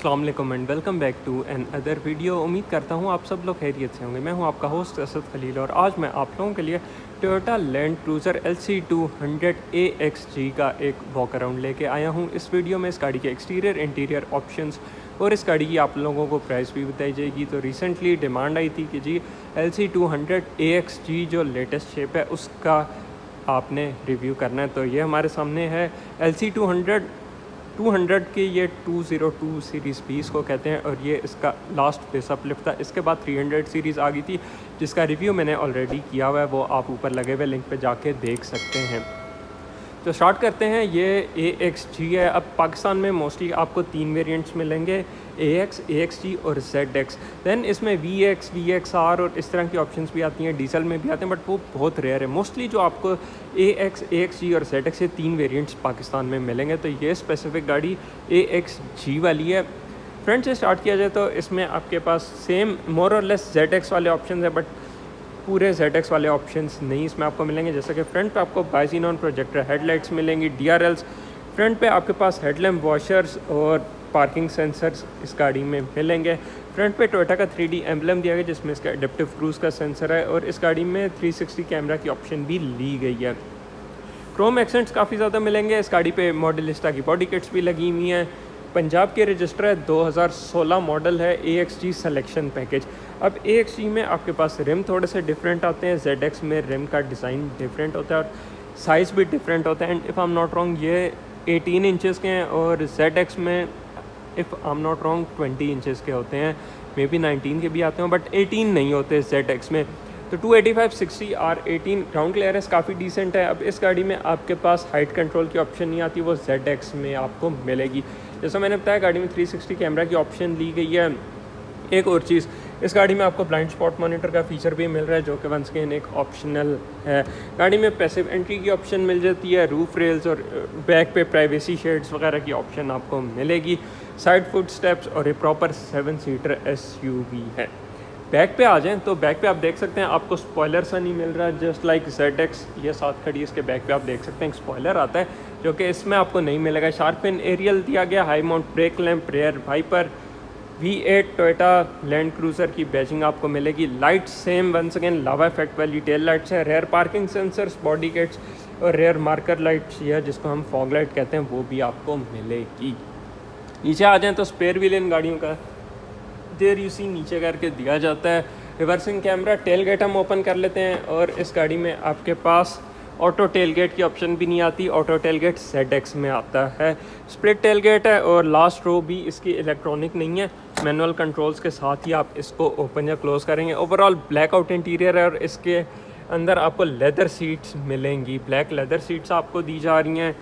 अस्सलाम वालेकुम and welcome back to another video. उम्मीद करता हूँ आप सब लोग खैरियत से होंगे। मैं हूँ आपका होस्ट असद खलील और आज मैं आप लोगों के लिए Toyota Land cruiser LC200 AXG का एक वॉक अराउंड लेके आया हूँ। इस वीडियो में इस गाड़ी के एक्सटीरियर इंटीरियर ऑप्शंस और इस गाड़ी की आप लोगों को प्राइस भी बताई जाएगी। तो रिसेंटली डिमांड आई थी कि जी LC200 AXG जो लेटेस्ट शेप है उसका आपने रिव्यू करना है। तो ये हमारे सामने है LC200 के ये 202 सीरीज़ B इसको कहते हैं और ये इसका लास्ट फेस अपलिफ्ट था। इसके बाद 300 सीरीज़ आ गई थी जिसका रिव्यू मैंने ऑलरेडी किया हुआ है, वो आप ऊपर लगे हुए लिंक पे जाके देख सकते हैं। तो स्टार्ट करते हैं। ये AXG है। अब पाकिस्तान में मोस्टली आपको 3 वेरिएंट्स मिलेंगे, AX, AXG और ZX। दैन इसमें VX, VXR और इस तरह की ऑप्शंस भी आती हैं, डीजल में भी आते हैं, बट वो बहुत रेयर है। मोस्टली जो आपको AX, AXG और ZX ये 3 वेरिएंट्स पाकिस्तान में मिलेंगे। तो ये स्पेसिफिक गाड़ी AXG वाली है। फ्रंट से स्टार्ट किया जाए तो इसमें आपके पास सेम मोर और लेस ZX वाले ऑप्शन है, बट पूरे ZX वाले ऑप्शंस नहीं इसमें आपको मिलेंगे। जैसे कि फ्रंट पे आपको बाइजीनॉन प्रोजेक्टर हेडलाइट्स मिलेंगी, DRLs। फ्रंट पे आपके पास हेडलैम्प वॉशर्स और पार्किंग सेंसर्स इस गाड़ी में मिलेंगे। फ्रंट पे टोयोटा का 3D एम्बलम दिया गया जिसमें इसका एडेप्टिव क्रूज़ का सेंसर है और इस गाड़ी में 360 कैमरा की ऑप्शन भी ली गई है। क्रोम एक्सेंट्स काफ़ी ज़्यादा मिलेंगे। इस गाड़ी पे मॉडलिस्टा की बॉडी किट्स भी लगी हुई हैं। पंजाब के रजिस्टर है, 2016 मॉडल है, AXG सिलेक्शन पैकेज। अब AXG में आपके पास रिम थोड़े से डिफरेंट आते हैं, ZX में रिम का डिज़ाइन डिफरेंट होता है और साइज़ भी डिफरेंट होता है। And if I am not wrong ये 18 इंचज़ के हैं और ZX में if I am not wrong 20 inches के होते हैं, मे बी 19 के भी आते हैं बट 18 नहीं होते ZX में। तो 285/60 R18 ग्राउंड क्लियरेंस काफ़ी डिसेंट है। अब इस गाड़ी में आपके पास हाइट कंट्रोल की ऑप्शन नहीं आती, वो ZX में आपको मिलेगी। जैसा मैंने बताया गाड़ी में 360 कैमरा की ऑप्शन ली गई है। एक और चीज़, इस गाड़ी में आपको ब्लाइंड स्पॉट मॉनिटर का फीचर भी मिल रहा है जो कि वंस अगेन एक ऑप्शनल है। गाड़ी में पैसिव एंट्री की ऑप्शन मिल जाती है, रूफ रेल्स और बैक पे प्राइवेसी शेड्स वगैरह की ऑप्शन आपको मिलेगी। साइड फुट स्टेप्स और ये प्रॉपर 7 सीटर SUV है। बैक पे आ जाएं तो बैक पे आप देख सकते हैं आपको स्पॉयलर सा नहीं मिल रहा, जस्ट लाइक ZX ये साथ खड़ी इसके बैक पे आप देख सकते हैं स्पॉयलर आता है जो कि इसमें आपको नहीं मिलेगा। शार्पन एरियल दिया गया, high mount brake lamp, rear wiper, V8 Toyota Land Cruiser की बैजिंग आपको मिलेगी। Light same once again lava effect वाली टेल लाइट्स है, rear parking sensors, body kits और रेयर मार्कर लाइट्स या जिसको हम फॉग लाइट कहते हैं वो भी आपको मिलेगी। नीचे आ जाएँ तो स्पेयर व्हील इन गाड़ियों का देर यू सी नीचे करके दिया जाता है। रिवर्सिंग कैमरा, टेल गेट हम ओपन कर लेते हैं और इस गाड़ी में आपके पास ऑटो टेल गेट की ऑप्शन भी नहीं आती, ऑटो टेल गेट ZX में आता है। स्प्लिट टेल गेट है और लास्ट रो भी इसकी इलेक्ट्रॉनिक नहीं है, मैनुअल कंट्रोल्स के साथ ही आप इसको ओपन या क्लोज़ करेंगे। ओवरऑल ब्लैक आउट इंटीरियर है और इसके अंदर आपको लेदर सीट्स मिलेंगी, ब्लैक लेदर सीट्स आपको दी जा रही हैं।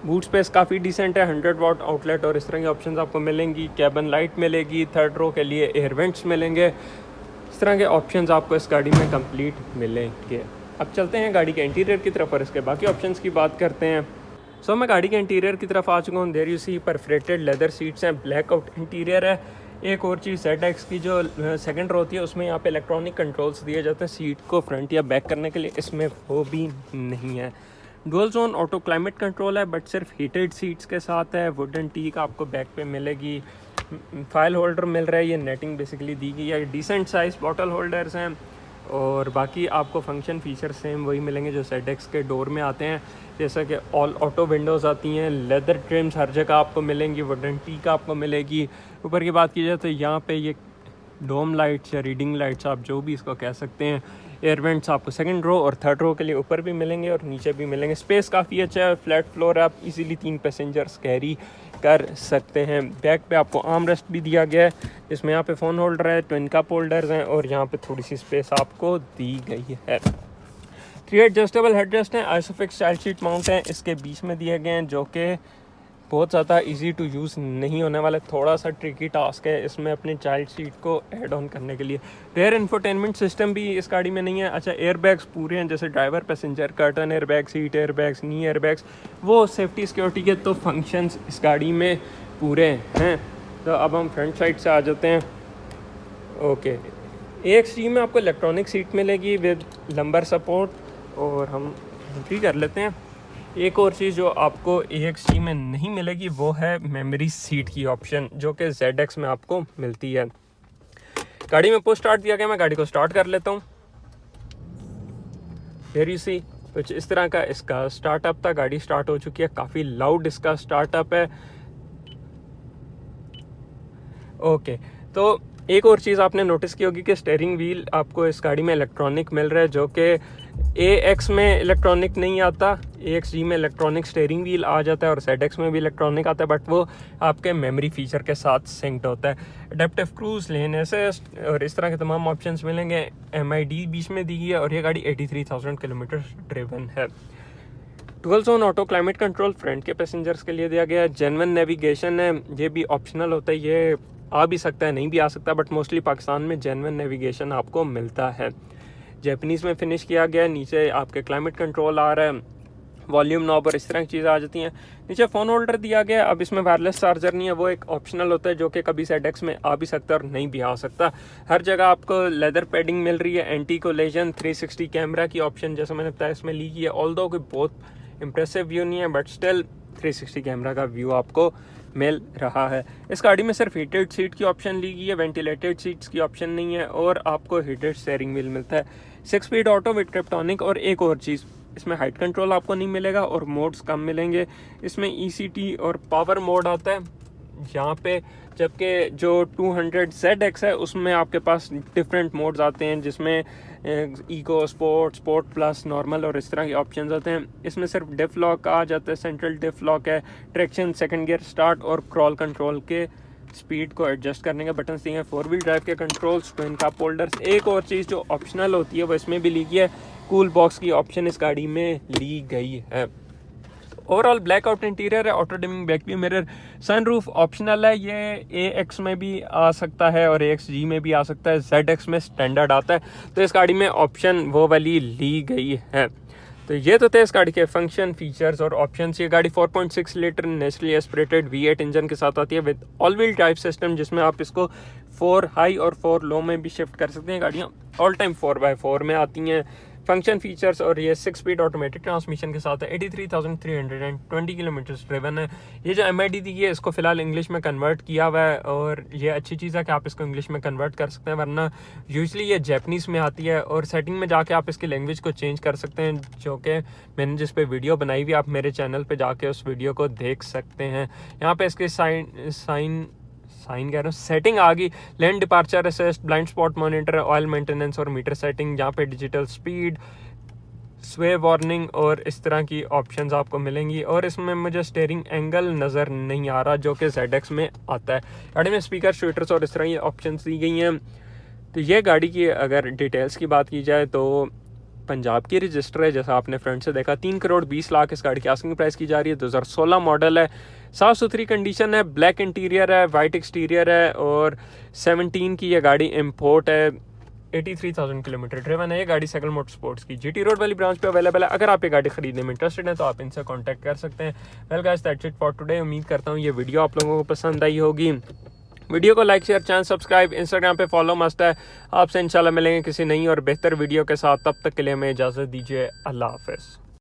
बूट स्पेस काफ़ी डिसेंट है, 100 वाट आउटलेट और इस तरह की ऑप्शंस आपको मिलेंगी। कैबन लाइट मिलेगी, थर्ड रो के लिए एयर वेंट्स मिलेंगे। इस तरह के ऑप्शंस आपको इस गाड़ी में कंप्लीट मिलेंगे। अब चलते हैं गाड़ी के इंटीरियर की तरफ और इसके बाकी ऑप्शंस की बात करते हैं। सो मैं गाड़ी के इंटीरियर की तरफ आ चुका हूँ। There you see perforated leather seats हैं, ब्लैक आउट इंटीरियर है। एक और चीज़, ZX की जो सेकंड रो होती है उसमें यहाँ पे इलेक्ट्रॉनिक कंट्रोल्स दिए जाते हैं सीट को फ्रंट या बैक करने के लिए, इसमें वो भी नहीं है। Dual zone auto climate control है बट सिर्फ हीटेड सीट्स के साथ है। वुडन टीक आपको बैक पे मिलेगी, फाइल होल्डर मिल रहा है, ये नेटिंग बेसिकली दी गई है। डिसेंट साइज बॉटल होल्डर्स हैं और बाकी आपको फंक्शन फीचर सेम वही मिलेंगे जो ZX के डोर में आते हैं, जैसा कि ऑल ऑटो विंडोज़ आती हैं, लेदर ट्रिम्स हर जगह आपको मिलेंगी, वुडन टीक आपको मिलेगी। ऊपर की बात की जाए तो यहाँ पे ये डोम लाइट्स या रीडिंग लाइट्स आप जो भी इसको कह सकते हैं। एयर वेंट्स आपको सेकंड रो और थर्ड रो के लिए ऊपर भी मिलेंगे और नीचे भी मिलेंगे। स्पेस काफ़ी अच्छा है, फ्लैट फ्लोर है, आप इजीली 3 पैसेंजर्स कैरी कर सकते हैं। बैक पे आपको आर्म रेस्ट भी दिया गया है जिसमें यहाँ पे फ़ोन होल्डर है, ट्विन कप होल्डर्स हैं और यहाँ पे थोड़ी सी स्पेस आपको दी गई है। 3 एडजस्टेबल हेडरेस्ट हैं, आइसोफिक्स चाइल्ड सीट माउंट हैं इसके बीच में दिए गए हैं जो कि बहुत ज़्यादा इजी टू यूज़ नहीं होने वाला, थोड़ा सा ट्रिकी टास्क है इसमें अपने चाइल्ड सीट को ऐड ऑन करने के लिए। रेयर इंफोटेनमेंट सिस्टम भी इस गाड़ी में नहीं है। अच्छा, एयर बैग्स पूरे हैं, जैसे driver passenger curtain air bag, seat air bags, knee air bags, वो सेफ्टी सिक्योरिटी के तो फंक्शंस इस गाड़ी में पूरे हैं। तो अब हम फ्रंट साइड से आ जाते हैं। ओके, AXG में आपको इलेक्ट्रॉनिक सीट मिलेगी विद लंबर सपोर्ट और हम एंट्री कर लेते हैं। एक और चीज़ जो आपको AXG में नहीं मिलेगी वो है मेमोरी सीट की ऑप्शन, जो कि ZX में आपको मिलती है। गाड़ी में पुश स्टार्ट दिया गया, मैं गाड़ी को स्टार्ट कर लेता हूँ। हियर यू सी कुछ इस तरह का इसका स्टार्टअप था। गाड़ी स्टार्ट हो चुकी है, काफ़ी लाउड इसका स्टार्टअप है। ओके, तो एक और चीज़ आपने नोटिस की होगी कि स्टीयरिंग व्हील आपको इस गाड़ी में इलेक्ट्रॉनिक मिल रहा है, जो कि AX में इलेक्ट्रॉनिक नहीं आता। AXG में इलेक्ट्रॉनिक स्टीयरिंग व्हील आ जाता है और ZX में भी इलेक्ट्रॉनिक आता है, बट वो आपके मेमोरी फीचर के साथ सिंक्ड होता है। एडेप्टिव क्रूज लेन असिस्ट और इस तरह के तमाम ऑप्शंस मिलेंगे। MID बीच में दी गई है और ये गाड़ी 83,000 किलोमीटर ड्रिवन है। Dual zone auto climate control front के पैसेंजर्स के लिए दिया गया है। जेन्युइन नेविगेशन है, ये भी ऑप्शनल होता है, ये आ भी सकता है नहीं भी आ सकता, बट मोस्टली पाकिस्तान में जेन्युइन नेविगेशन आपको मिलता है। जैपनीज़ में फिनिश किया गया है। नीचे आपके क्लाइमेट कंट्रोल आ रहा है, वॉल्यूम नॉब और इस तरह की चीज़ें आ जाती हैं। नीचे फ़ोन होल्डर दिया गया है। अब इसमें वायरलेस चार्जर नहीं है, वो एक ऑप्शनल होता है जो कि कभी ZX में आ भी सकता है और नहीं भी आ सकता। हर जगह आपको लेदर पैडिंग मिल रही है। एंटी कोलिजन 360 कैमरा की ऑप्शन जैसे मैंने बताया इसमें ली गई है। ऑल्दो कोई बहुत इंप्रेसिव व्यू नहीं है, बट स्टिल 360 कैमरा का व्यू आपको मिल रहा है। इस गाड़ी में सिर्फ हीटेड सीट की ऑप्शन ली गई है, वेंटिलेटेड सीट्स की ऑप्शन नहीं है, और आपको हीटेड स्टीयरिंग व्हील मिलता है। 6 स्पीड ऑटो विद ट्रिप्टोनिक। और एक और चीज़, इसमें हाइट कंट्रोल आपको नहीं मिलेगा और मोड्स कम मिलेंगे। इसमें ECT और पावर मोड आता है यहाँ पे, जबकि जो 200ZX है उसमें आपके पास डिफरेंट मोड्स आते हैं, जिसमें eco, sport, sport plus, normal और इस तरह के ऑप्शंस आते हैं। इसमें सिर्फ डिफ लॉक आ जाता है, सेंट्रल डिफ लॉक है, ट्रैक्शन, सेकंड गियर स्टार्ट और क्रॉल कंट्रोल के स्पीड को एडजस्ट करने के बटन दिए हैं। 4 व्हील ड्राइव के कंट्रोल्स, ट्विन कप होल्डर्स। एक और चीज़ जो ऑप्शनल होती है वो इसमें भी ली गई है, कूल बॉक्स की ऑप्शन इस गाड़ी में ली गई है। ओवरऑल ब्लैकआउट इंटीरियर है, auto dimming back view mirror, sunroof optional है। ये AX में भी आ सकता है और AXG में भी आ सकता है, ZX में स्टैंडर्ड आता है, तो इस गाड़ी में ऑप्शन वो वाली ली गई है। तो ये तो थे इस गाड़ी के फंक्शन, फीचर्स और ऑप्शंस। ये गाड़ी 4.6 litre naturally aspirated V8 engine के साथ आती है with all wheel drive system, जिसमें आप इसको 4 हाई और 4 लो में भी शिफ्ट कर सकते हैं। गाड़ियाँ ऑल टाइम 4x4 में आती हैं। फंक्शन फीचर्स और ये 6 स्पीड ऑटोमेटिक ट्रांसमिशन के साथ है। 83,320 किलोमीटर ड्रिवन है। ये जो MID दी है इसको फिलहाल इंग्लिश में कन्वर्ट किया हुआ है, और ये अच्छी चीज़ है कि आप इसको इंग्लिश में कन्वर्ट कर सकते हैं, वरना यूजली ये जैपनीज़ में आती है। और सेटिंग में जाके आप इसकी लैंग्वेज को चेंज कर सकते हैं, जो कि मैंने जिस पे वीडियो बनाई हुई, आप मेरे चैनल पर जाके उस वीडियो को देख सकते हैं। यहाँ पे इसके साइन कह रहा हूँ, सेटिंग आ गई, land departure assist, blind spot monitor, oil maintenance और मीटर सेटिंग। जहाँ पे डिजिटल स्पीड, स्वे वार्निंग और इस तरह की ऑप्शंस आपको मिलेंगी। और इसमें मुझे स्टीयरिंग एंगल नज़र नहीं आ रहा, जो कि ZX में आता है। गाड़ी में स्पीकर, ट्विटर्स और इस तरह की ऑप्शंस दी गई हैं। तो ये गाड़ी की अगर डिटेल्स की बात की जाए तो पंजाब की रजिस्टर है, जैसा आपने फ्रंट से देखा। 3,20,00,000 इस गाड़ी की आस्किंग प्राइस की जा रही है। 2016 मॉडल है, साफ़ सुथरी कंडीशन है, ब्लैक इंटीरियर है, वाइट एक्सटीरियर है, और 17 की ये गाड़ी इम्पोर्ट है। 83,000 किलोमीटर ड्रिवन है। ये गाड़ी साइकिल मोटर स्पोर्ट्स की GT रोड वाली ब्रांच पे अवेलेबल है। अगर आप ये गाड़ी खरीदने में इंटरेस्टेड हैं तो आप इनसे कांटेक्ट कर सकते हैं। Well guys, that's it for today. उम्मीद करता हूँ ये वीडियो आप लोगों को पसंद आई होगी। वीडियो को like, share, channel subscribe, Instagram पे फॉलो मस्ट है। आपसे इंशाल्लाह मिलेंगे किसी नई और बेहतर वीडियो के साथ। तब तक के लिए हमें इजाज़त दीजिए। अल्लाह हाफ़िज़।